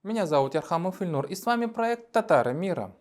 Меня зовут Ярхамов Ильнур, и с вами проект «Татары мира».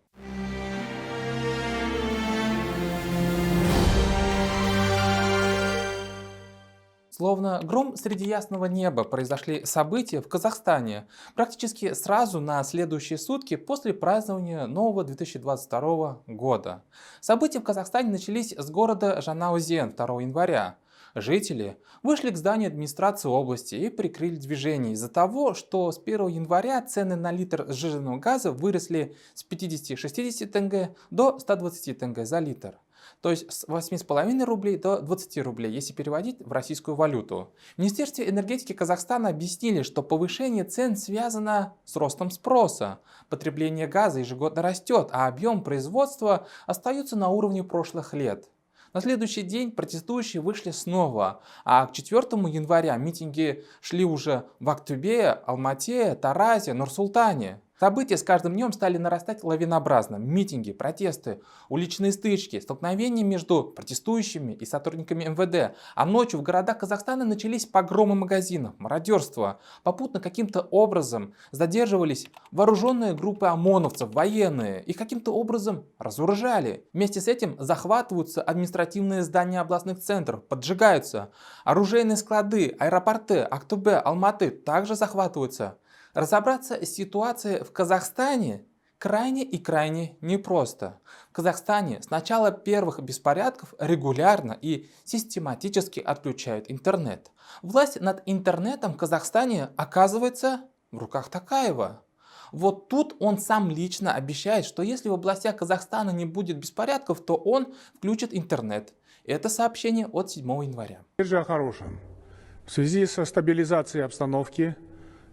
Словно гром среди ясного неба произошли события в Казахстане практически сразу на следующие сутки после празднования нового 2022 года. События в Казахстане начались с города Жанаузен 2 января. Жители вышли к зданию администрации области и прикрыли движение из-за того, что с 1 января цены на литр сжиженного газа выросли с 50-60 тенге до 120 тенге за литр. То есть с 8,5 рублей до 20 рублей, если переводить в российскую валюту. В Министерстве энергетики Казахстана объяснили, что повышение цен связано с ростом спроса. Потребление газа ежегодно растет, а объем производства остается на уровне прошлых лет. На следующий день протестующие вышли снова, а к 4 января митинги шли уже в Актубе, Алмате, Таразе, Нур-Султане. События с каждым днем стали нарастать лавинообразно. Митинги, протесты, уличные стычки, столкновения между протестующими и сотрудниками МВД. А ночью в городах Казахстана начались погромы магазинов, мародерство. Попутно каким-то образом задерживались вооруженные группы ОМОНовцев, военные. Их каким-то образом разоружали. Вместе с этим захватываются административные здания областных центров, поджигаются. Оружейные склады, аэропорты Актубе, Алматы также захватываются. Разобраться с ситуацией в Казахстане крайне и крайне непросто. В Казахстане с начала первых беспорядков регулярно и систематически отключают интернет. Власть над интернетом в Казахстане оказывается в руках Токаева. Вот тут он сам лично обещает, что если в областях Казахстана не будет беспорядков, то он включит интернет. Это сообщение от 7 января. О хорошем. В связи со стабилизацией обстановки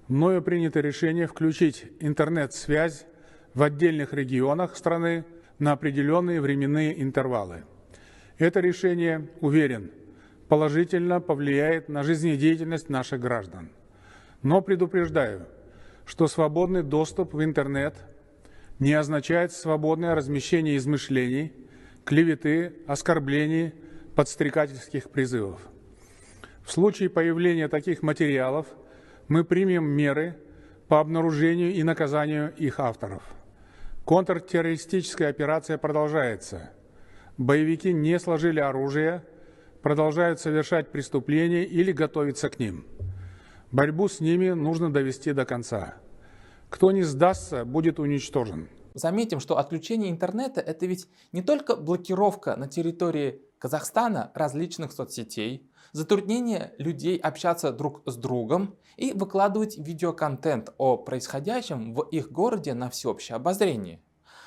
мною принято решение включить интернет-связь в отдельных регионах страны на определенные временные интервалы. Это решение, уверен, положительно повлияет на жизнедеятельность наших граждан. Но предупреждаю, что свободный доступ в интернет не означает свободное размещение измышлений, клеветы, оскорблений, подстрекательских призывов. В случае появления таких материалов мы примем меры по обнаружению и наказанию их авторов. Контртеррористическая операция продолжается. Боевики не сложили оружие, продолжают совершать преступления или готовиться к ним. Борьбу с ними нужно довести до конца. Кто не сдастся, будет уничтожен. Заметим, что отключение интернета — это ведь не только блокировка на территории Казахстана различных соцсетей, затруднение людей общаться друг с другом и выкладывать видеоконтент о происходящем в их городе на всеобщее обозрение.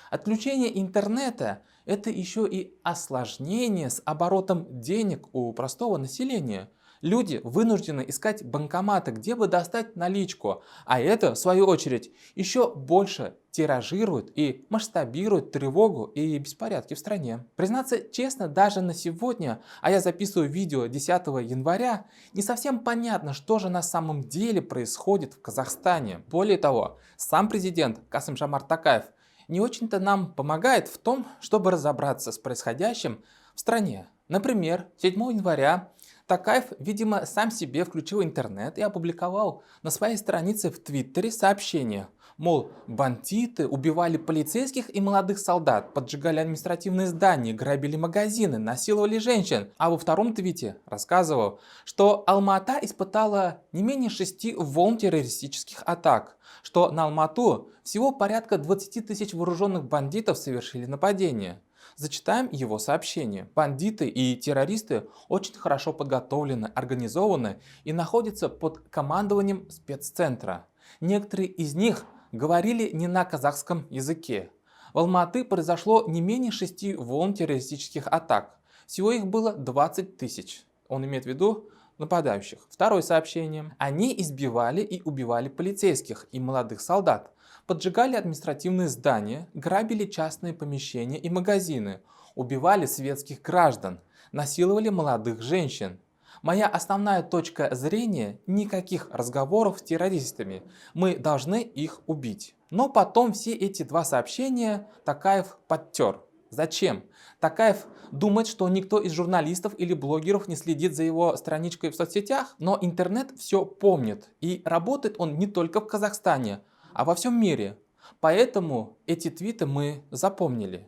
Отключение интернета — это еще и осложнение с оборотом денег у простого населения. Люди вынуждены искать банкоматы, где бы достать наличку, а это, в свою очередь, еще больше тиражирует и масштабирует тревогу и беспорядки в стране. Признаться честно, даже на сегодня, а я записываю видео 10 января, не совсем понятно, что же на самом деле происходит в Казахстане. Более того, сам президент Касым-Жомарт Токаев не очень-то нам помогает в том, чтобы разобраться с происходящим в стране. Например, 7 января Токаев, видимо, сам себе включил интернет и опубликовал на своей странице в Твиттере сообщение, мол, бандиты убивали полицейских и молодых солдат, поджигали административные здания, грабили магазины, насиловали женщин. А во втором твите рассказывал, что Алма-Ата испытала не менее 6 волн террористических атак, что на Алмату всего порядка 20 тысяч вооруженных бандитов совершили нападение. Зачитаем его сообщение. Бандиты и террористы очень хорошо подготовлены, организованы и находятся под командованием спеццентра. Некоторые из них говорили не на казахском языке. В Алматы произошло не менее 6 волн террористических атак. Всего их было 20 тысяч. Он имеет в виду нападающих. Второе сообщение. Они избивали и убивали полицейских и молодых солдат, поджигали административные здания, грабили частные помещения и магазины, убивали светских граждан, насиловали молодых женщин. Моя основная точка зрения — никаких разговоров с террористами. Мы должны их убить. Но потом все эти два сообщения Токаев подтер. Зачем? Токаев думает, что никто из журналистов или блогеров не следит за его страничкой в соцсетях, но интернет все помнит. И работает он не только в Казахстане. а во всем мире. Поэтому эти твиты мы запомнили.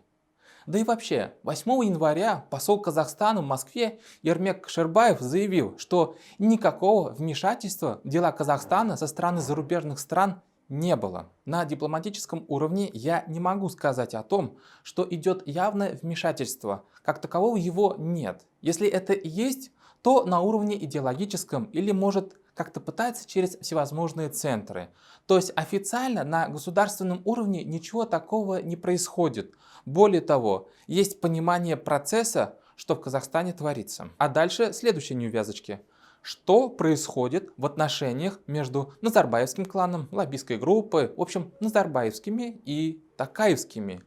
Да и вообще, 8 января посол Казахстана в Москве Ермек Кшербаев заявил, что никакого вмешательства в дела Казахстана со стороны зарубежных стран не было. На дипломатическом уровне я не могу сказать о том, что идет явное вмешательство. Как такового его нет. Если это и есть, то на уровне идеологическом или может как-то пытается через всевозможные центры. То есть официально на государственном уровне ничего такого не происходит. Более того, есть понимание процесса, что в Казахстане творится. А дальше следующие неувязочки. Что происходит в отношениях между Назарбаевским кланом, лоббистской группой, в общем, Назарбаевскими и Токаевскими.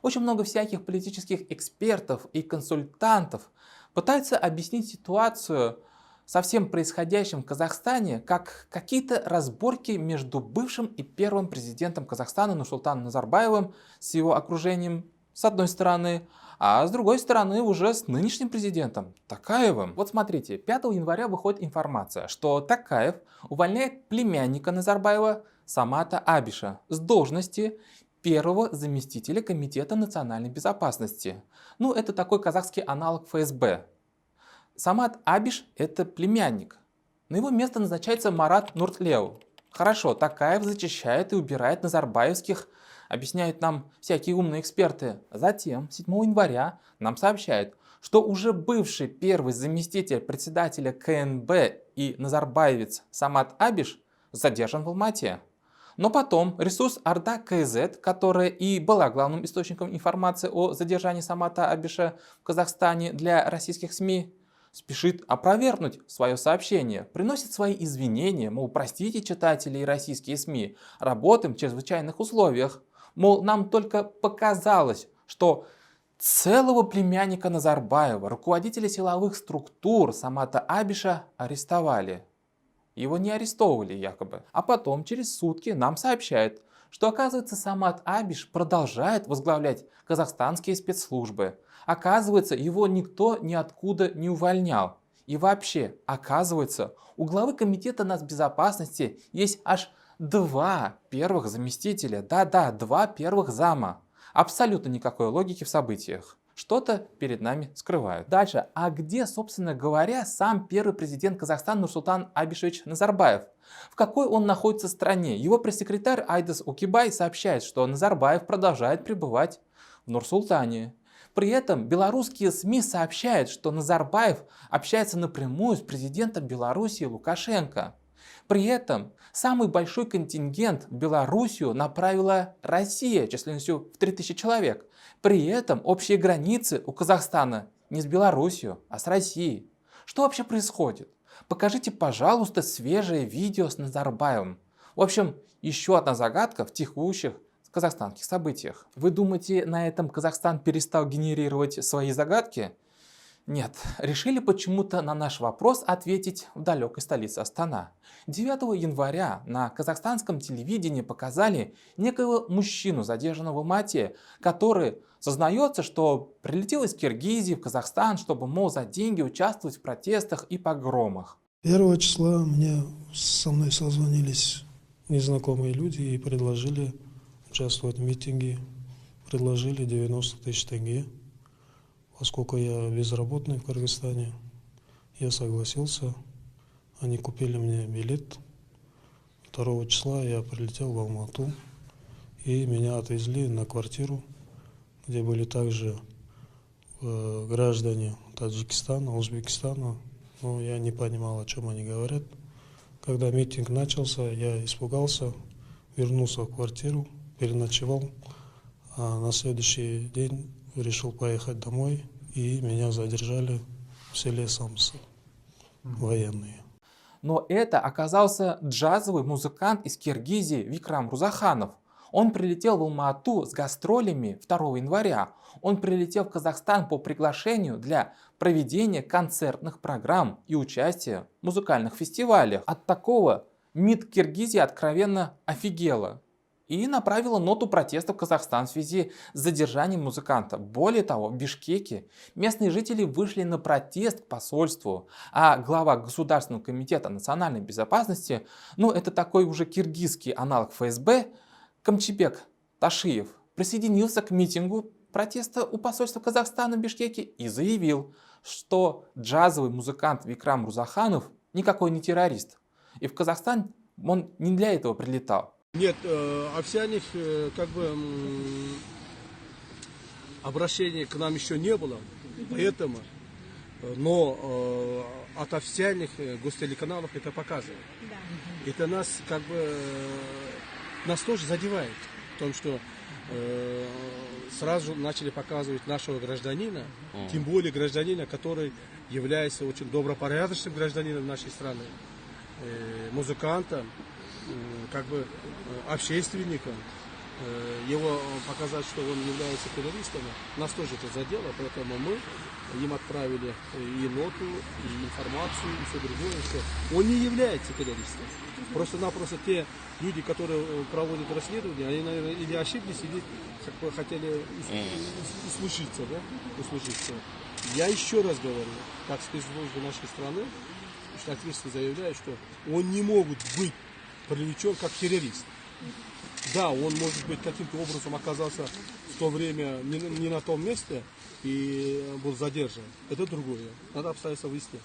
Очень много всяких политических экспертов и консультантов пытаются объяснить ситуацию со всем происходящим в Казахстане как какие-то разборки между бывшим и первым президентом Казахстана Нурсултаном Назарбаевым с его окружением с одной стороны, а с другой стороны уже с нынешним президентом Токаевым. Вот смотрите, 5 января выходит информация, что Токаев увольняет племянника Назарбаева Самата Абиша с должности первого заместителя Комитета национальной безопасности. Ну, это такой казахский аналог ФСБ. Самат Абиш – это племянник. На его место назначается Марат Нуртлеу. Хорошо, Токаев зачищает и убирает назарбаевских, объясняют нам всякие умные эксперты. Затем, 7 января, нам сообщают, что уже бывший первый заместитель председателя КНБ и назарбаевец Самат Абиш задержан в Алмате. Но потом ресурс Орда КЗ, которая и была главным источником информации о задержании Самата Абиша в Казахстане для российских СМИ, спешит опровергнуть свое сообщение, приносит свои извинения, мол, простите читатели и российские СМИ, работаем в чрезвычайных условиях. Мол, нам только показалось, что целого племянника Назарбаева, руководителя силовых структур Самата Абиша арестовали. Его не арестовывали якобы. А потом, через сутки, нам сообщают, что оказывается Самат Абиш продолжает возглавлять казахстанские спецслужбы. Оказывается, его никто ниоткуда не увольнял. И вообще, оказывается, у главы комитета нацбезопасности есть аж 2 первых заместителя. Да-да, 2 первых зама. Абсолютно никакой логики в событиях. Что-то перед нами скрывают. Дальше. А где, собственно говоря, сам первый президент Казахстана Нурсултан Абишевич Назарбаев? В какой он находится стране? Его пресс-секретарь Айдас Укибай сообщает, что Назарбаев продолжает пребывать в Нур-Султане. При этом белорусские СМИ сообщают, что Назарбаев общается напрямую с президентом Беларуси Лукашенко. При этом самый большой контингент в Белоруссию направила Россия численностью в 3000 человек. При этом общие границы у Казахстана не с Белоруссией, а с Россией. Что вообще происходит? Покажите, пожалуйста, свежее видео с Назарбаевым. В общем, еще одна загадка в текущих казахстанских событиях. Вы думаете, на этом Казахстан перестал генерировать свои загадки? Нет, решили почему-то на наш вопрос ответить в далекой столице Астана. 9 января на казахстанском телевидении показали некого мужчину, задержанного в Алмате, который сознается, что прилетел из Киргизии в Казахстан, чтобы, мол, за деньги участвовать в протестах и погромах. 1 числа со мной созвонились незнакомые люди и предложили участвовать в митинге, предложили 90 тысяч тенге. Поскольку я безработный в Кыргызстане, я согласился. Они купили мне билет. 2 числа я прилетел в Алмату, и меня отвезли на квартиру, где были также граждане Таджикистана, Узбекистана. Но я не понимал, о чем они говорят. Когда митинг начался, я испугался, вернулся в квартиру, переночевал, а на следующий день решил поехать домой, и меня задержали в селе Самсы, военные. Но это оказался джазовый музыкант из Киргизии Викрам Рузаханов. Он прилетел в Алмату с гастролями 2 января. Он прилетел в Казахстан по приглашению для проведения концертных программ и участия в музыкальных фестивалях. От такого МИД Киргизии откровенно офигела. и направила ноту протеста в Казахстан в связи с задержанием музыканта. Более того, в Бишкеке местные жители вышли на протест к посольству, а глава Государственного комитета национальной безопасности, ну это такой уже киргизский аналог ФСБ, Камчибек Ташиев, присоединился к митингу протеста у посольства Казахстана в Бишкеке и заявил, что джазовый музыкант Викрам Рузаханов никакой не террорист. И в Казахстан он не для этого прилетал. Нет, официальных обращений к нам еще не было, поэтому, но от официальных гостелеканалов это показывает. Да. Это нас нас тоже задевает, в том, что сразу начали показывать нашего гражданина, тем более гражданина, который является очень добропорядочным гражданином нашей страны, музыкантом, общественником. Его показать, что он является террористом, нас тоже это задело, поэтому мы им отправили и ноту, и информацию, и все другое, что он не является террористом. Просто-напросто те люди, которые проводят расследование, они, наверное, или ошиблись, или хотели услышиться, да? Услышиться. Я еще раз говорю, как спецслужбы нашей страны, что ответственно заявляют, что он не может быть привлечен как террорист. Да, он может быть каким-то образом оказался в то время не на том месте и был задержан. Это другое. Надо обстоятельства выяснить.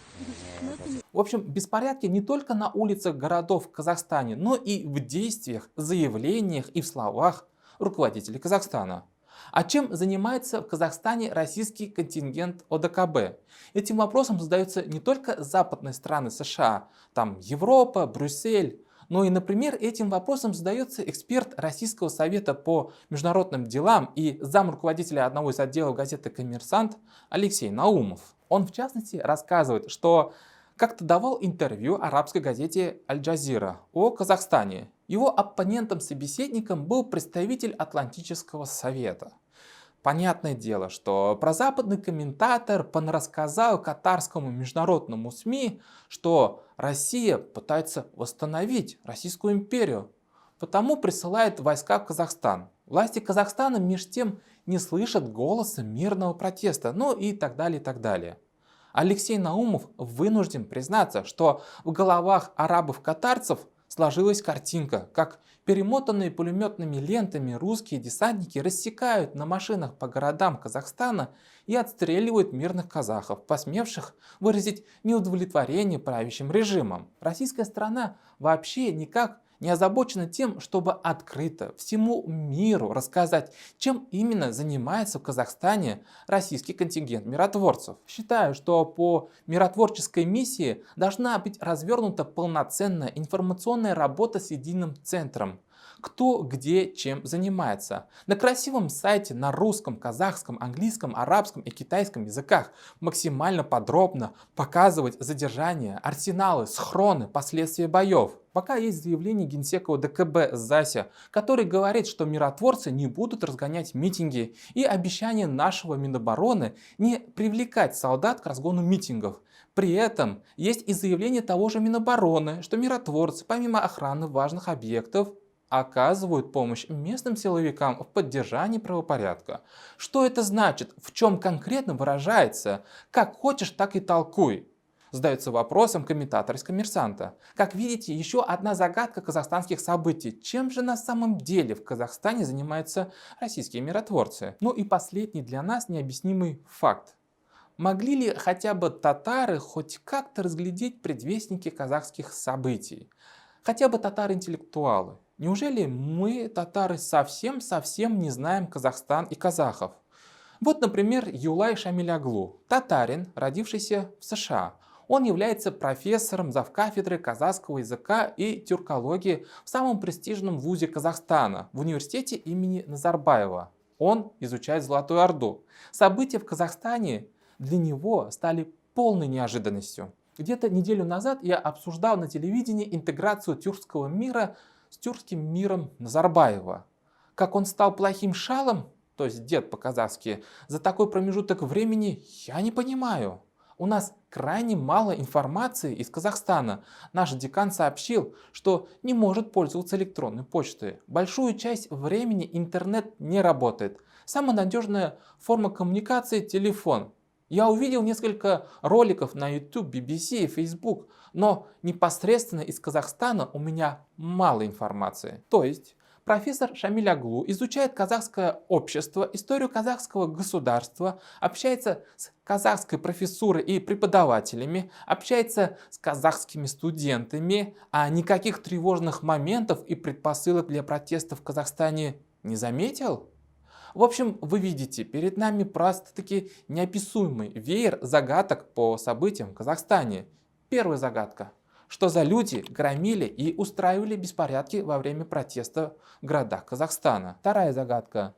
В общем, беспорядки не только на улицах городов в Казахстане, но и в действиях, заявлениях и в словах руководителей Казахстана. А чем занимается в Казахстане российский контингент ОДКБ? Этим вопросом задаются не только западные страны США, там Европа, Брюссель, но и, например, этим вопросом задается эксперт Российского совета по международным делам и замруководителя одного из отделов газеты «Коммерсант» Алексей Наумов. Он, в частности, рассказывает, что как-то давал интервью арабской газете «Аль-Джазира» о Казахстане. Его оппонентом-собеседником был представитель Атлантического совета. Понятное дело, что прозападный комментатор понарассказал катарскому международному СМИ, что Россия пытается восстановить Российскую империю, потому присылает войска в Казахстан. Власти Казахстана меж тем не слышат голоса мирного протеста, ну и так далее, и так далее. Алексей Наумов вынужден признаться, что в головах арабов-катарцев сложилась картинка, как перемотанные пулеметными лентами русские десантники рассекают на машинах по городам Казахстана и отстреливают мирных казахов, посмевших выразить неудовлетворение правящим режимом. Российская страна вообще никак не озабочена тем, чтобы открыто всему миру рассказать, чем именно занимается в Казахстане российский контингент миротворцев. Считаю, что по миротворческой миссии должна быть развернута полноценная информационная работа с единым центром. Кто, где, чем занимается. На красивом сайте на русском, казахском, английском, арабском и китайском языках максимально подробно показывать задержания, арсеналы, схроны, последствия боев. Пока есть заявление генсека ОДКБ Зася, который говорит, что миротворцы не будут разгонять митинги, и обещание нашего Минобороны не привлекать солдат к разгону митингов. При этом есть и заявление того же Минобороны, что миротворцы, помимо охраны важных объектов, оказывают помощь местным силовикам в поддержании правопорядка. Что это значит? В чем конкретно выражается? Как хочешь, так и толкуй. Задается вопросом комментатор из «Коммерсанта». Как видите, еще одна загадка казахстанских событий. Чем же на самом деле в Казахстане занимаются российские миротворцы? Ну и последний для нас необъяснимый факт. Могли ли хотя бы татары хоть как-то разглядеть предвестники казахских событий? Хотя бы татары-интеллектуалы. Неужели мы, татары, совсем не знаем Казахстан и казахов? Вот, например, Юлай Шамиль-Аглу, татарин, родившийся в США. Он является профессором завкафедры казахского языка и тюркологии в самом престижном вузе Казахстана, в университете имени Назарбаева. Он изучает Золотую Орду. События в Казахстане для него стали полной неожиданностью. Где-то неделю назад я обсуждал на телевидении интеграцию тюркского мира с тюркским миром Назарбаева. Как он стал плохим шалом, то есть дед по-казахски, за такой промежуток времени я не понимаю. У нас крайне мало информации из Казахстана. Наш декан сообщил, что не может пользоваться электронной почтой. Большую часть времени интернет не работает. Самая надежная форма коммуникации – телефон. Я увидел несколько роликов на YouTube, BBC и Facebook, но непосредственно из Казахстана у меня мало информации. То есть профессор Шамиль Аглу изучает казахское общество, историю казахского государства, общается с казахской профессурой и преподавателями, общается с казахскими студентами, а никаких тревожных моментов и предпосылок для протеста в Казахстане не заметил? В общем, вы видите, перед нами просто-таки неописуемый веер загадок по событиям в Казахстане. Первая загадка. Что за люди громили и устраивали беспорядки во время протеста в городах Казахстана? Вторая загадка.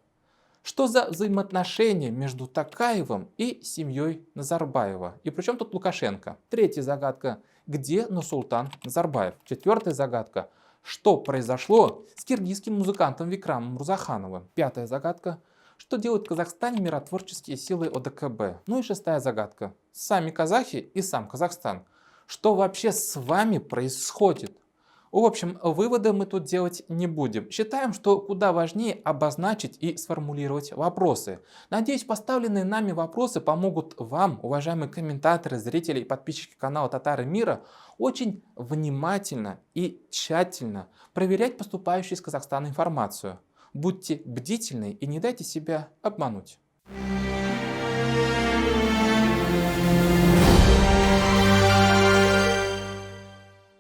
Что за взаимоотношения между Токаевым и семьей Назарбаева? И при чем тут Лукашенко? Третья загадка. Где Нурсултан Назарбаев? Четвертая загадка. Что произошло с киргизским музыкантом Викрамом Мурзахановым? Пятая загадка. Что делают в Казахстане миротворческие силы ОДКБ? Ну и шестая загадка. Сами казахи и сам Казахстан. Что вообще с вами происходит? В общем, выводы мы тут делать не будем. Считаем, что куда важнее обозначить и сформулировать вопросы. Надеюсь, поставленные нами вопросы помогут вам, уважаемые комментаторы, зрители и подписчики канала Татары Мира, очень внимательно и тщательно проверять поступающую из Казахстана информацию. Будьте бдительны и не дайте себя обмануть.